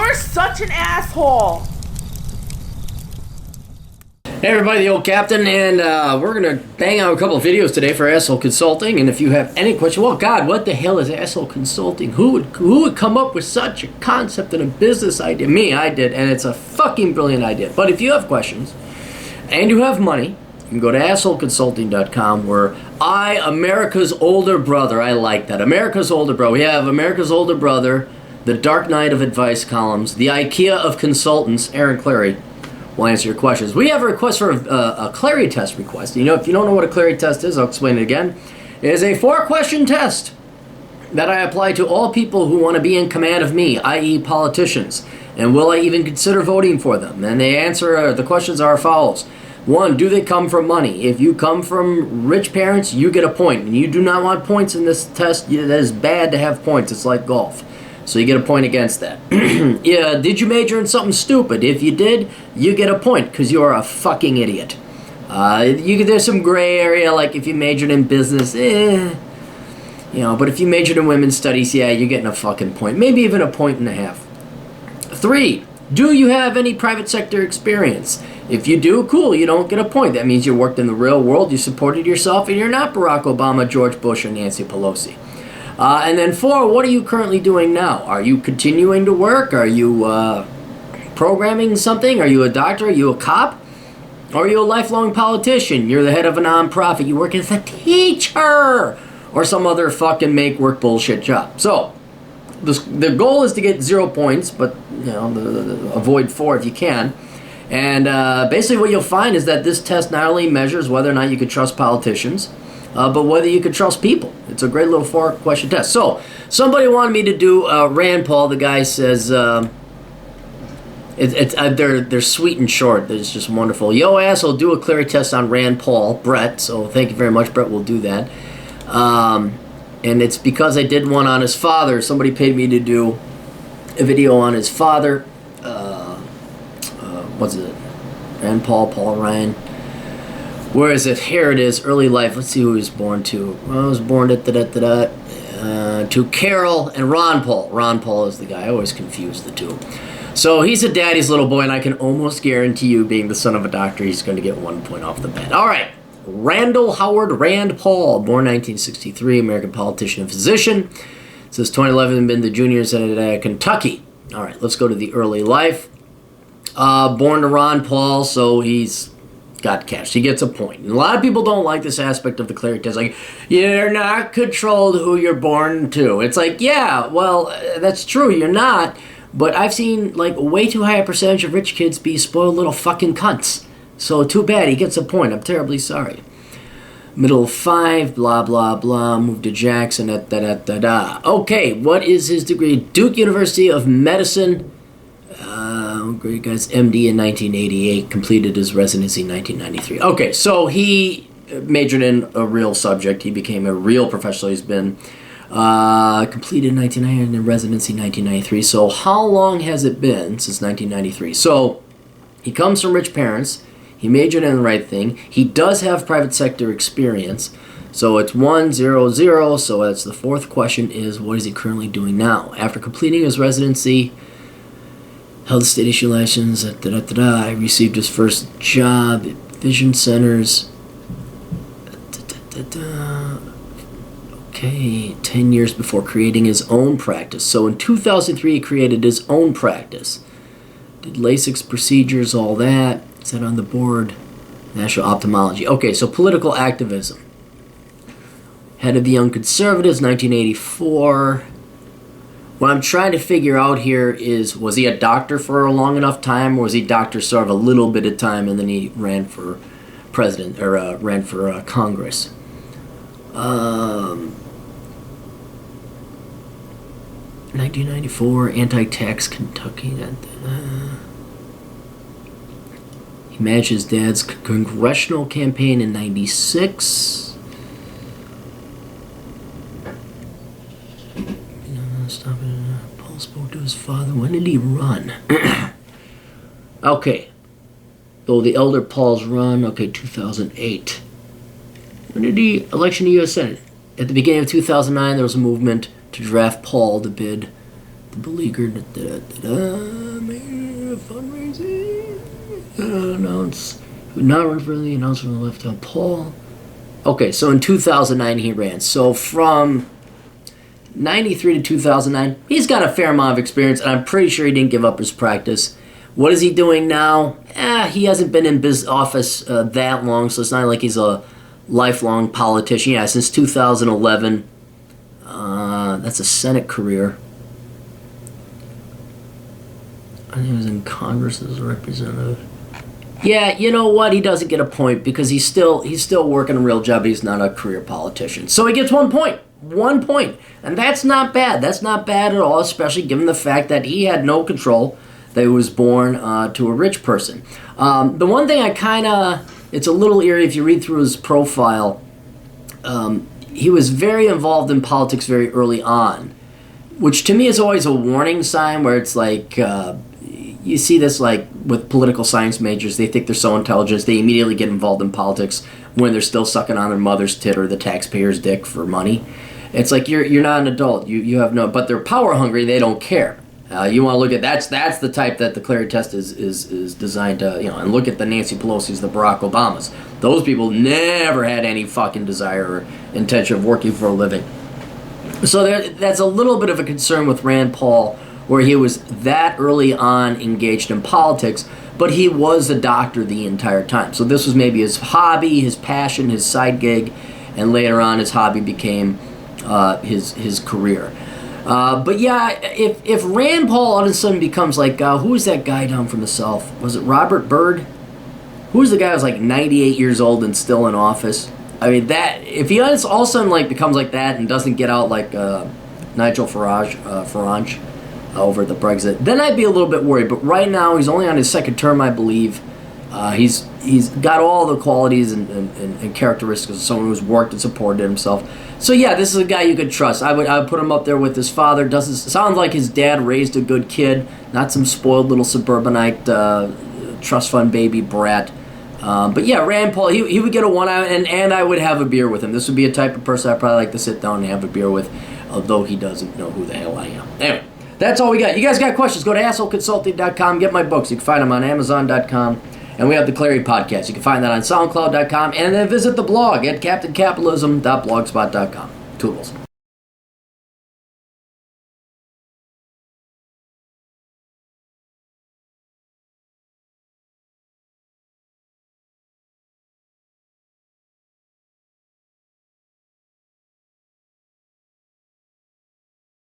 You're such an asshole. Hey everybody, the old captain, and we're going to bang out a couple of videos today for Asshole Consulting, and if you have any question, well, God, what the hell is Asshole Consulting? Who would come up with such a concept and a business idea? Me, I did, and it's a fucking brilliant idea. But if you have questions, and you have money, you can go to assholeconsulting.com, where America's older brother, I like that, America's older brother, we have America's older brother, the Dark Knight of Advice columns, the IKEA of consultants, Aaron Clarey, will answer your questions. We have a request for a Clarey Test request. You know, if you don't know what a Clarey Test is, I'll explain it again. It is a 4-question test that I apply to all people who want to be in command of me, i.e. politicians. And will I even consider voting for them? And the questions are as follows. 1, do they come from money? If you come from rich parents, you get a point. And you do not want points in this test. That is bad to have points. It's like golf. So you get a point against that. Yeah, did you major in something stupid? If you did, you get a point because you're a fucking idiot. There's some gray area, like if you majored in business, but if you majored in women's studies, yeah, you're getting a fucking point. Maybe even a 1.5 points. 3, do you have any private sector experience? If you do, cool, you don't get a point. That means you worked in the real world, you supported yourself, and you're not Barack Obama, George Bush, or Nancy Pelosi. And then 4, what are you currently doing now? Are you continuing to work? Are you programming something? Are you a doctor? Are you a cop? Or are you a lifelong politician? You're the head of a nonprofit. You work as a teacher or some other fucking make-work bullshit job. So the goal is to get 0 points, but avoid 4 if you can. And basically what you'll find is that this test not only measures whether or not you could trust politicians, but whether you can trust people. It's a great little 4-question test. So, somebody wanted me to do Rand Paul. The guy says, they're sweet and short. It's just wonderful. Yo, asshole, do a Clarey Test on Rand Paul, Brett. So, thank you very much, Brett. We'll do that. And it's because I did one on his father. Somebody paid me to do a video on his father. What's it? Rand Paul, Paul Ryan. Where is it? Here it is. Early life. Let's see who he was born to. Well, I was born to Carol and Ron Paul. Ron Paul is the guy. I always confuse the two. So he's a daddy's little boy, and I can almost guarantee you, being the son of a doctor, he's going to get 1 point off the bat. All right. Randall Howard Rand Paul, born 1963, American politician and physician. Since 2011, been the junior senator of Kentucky. All right. Let's go to the early life. Born to Ron Paul, so he's got cash. He gets a point. And a lot of people don't like this aspect of the Clarey Test. Like, you're not controlled who you're born to. It's like, yeah, well, that's true. You're not. But I've seen, like, way too high a percentage of rich kids be spoiled little fucking cunts. So, too bad. He gets a point. I'm terribly sorry. Middle 5, blah, blah, blah. Moved to Jackson, da-da-da-da. Okay, what is his degree? Duke University of Medicine. Great guys, MD in 1988, completed his residency in 1993. Okay, so he majored in a real subject. He became a real professional. He's been completed in 1990 and residency in 1993. So how long has it been since 1993? So he comes from rich parents. He majored in the right thing. He does have private sector experience. So it's 1, 0, 0. So that's the 4th question is, what is he currently doing now? After completing his residency, held state issue license, I received his first job at Vision Centers. Okay, 10 years before creating his own practice. So in 2003, he created his own practice. Did LASIK procedures, all that. Sat on the board. National Ophthalmology. Okay, so political activism. Head of the Young Conservatives, 1984. What I'm trying to figure out here is, was he a doctor for a long enough time, or was he doctor sort of a little bit of time, and then he ran for president, or ran for Congress? 1994, anti-tax Kentucky. He managed his dad's congressional campaign in 96. Paul spoke to his father. When did he run? Okay. Oh, the elder Paul's run. Okay, 2008. When did he election to U.S. Senate? At the beginning of 2009, there was a movement to draft Paul to bid The beleaguered fundraising announce who not run for the announcement from the left on Paul. Okay, so in 2009 he ran. So from 93 to 2009, he's got a fair amount of experience, and I'm pretty sure he didn't give up his practice. What is he doing now? He hasn't been in office that long, so it's not like he's a lifelong politician. Yeah, since 2011. That's a Senate career. I think he was in Congress as a representative. Yeah, you know what? He doesn't get a point because he's still working a real job. He's not a career politician. So he gets 1 point. 1 point. And that's not bad. That's not bad at all, especially given the fact that he had no control, that he was born to a rich person. The one thing it's a little eerie if you read through his profile. He was very involved in politics very early on, which to me is always a warning sign where it's like, you see this like with political science majors. They think they're so intelligent, they immediately get involved in politics when they're still sucking on their mother's tit or the taxpayer's dick for money. It's like you're not an adult. You have no, but they're power hungry. They don't care. You want to look at that's the type that the Clarey Test is designed to, and look at the Nancy Pelosi's, the Barack Obamas. Those people never had any fucking desire or intention of working for a living. So that's a little bit of a concern with Rand Paul, where he was that early on engaged in politics, but he was a doctor the entire time. So this was maybe his hobby, his passion, his side gig, and later on his hobby became his career. But yeah, if Rand Paul all of a sudden becomes like, who was that guy down from the South? Was it Robert Byrd? Who was the guy who was like 98 years old and still in office? I mean, that if he all of a sudden like becomes like that and doesn't get out like Nigel Farage over the Brexit, then I'd be a little bit worried. But right now, he's only on his second term, I believe. He's got all the qualities and characteristics of someone who's worked and supported himself. So yeah, this is a guy you could trust. I would put him up there with his father. Doesn't sound like his dad raised a good kid, not some spoiled little suburbanite trust fund baby brat. But yeah, Rand Paul, he would get a 1 out, and I would have a beer with him. This would be a type of person I'd probably like to sit down and have a beer with, although he doesn't know who the hell I am. Anyway, that's all we got. You guys got questions, go to assholeconsulting.com, get my books. You can find them on amazon.com. And we have the Clarey Podcast. You can find that on soundcloud.com. And then visit the blog at captaincapitalism.blogspot.com. Toodles.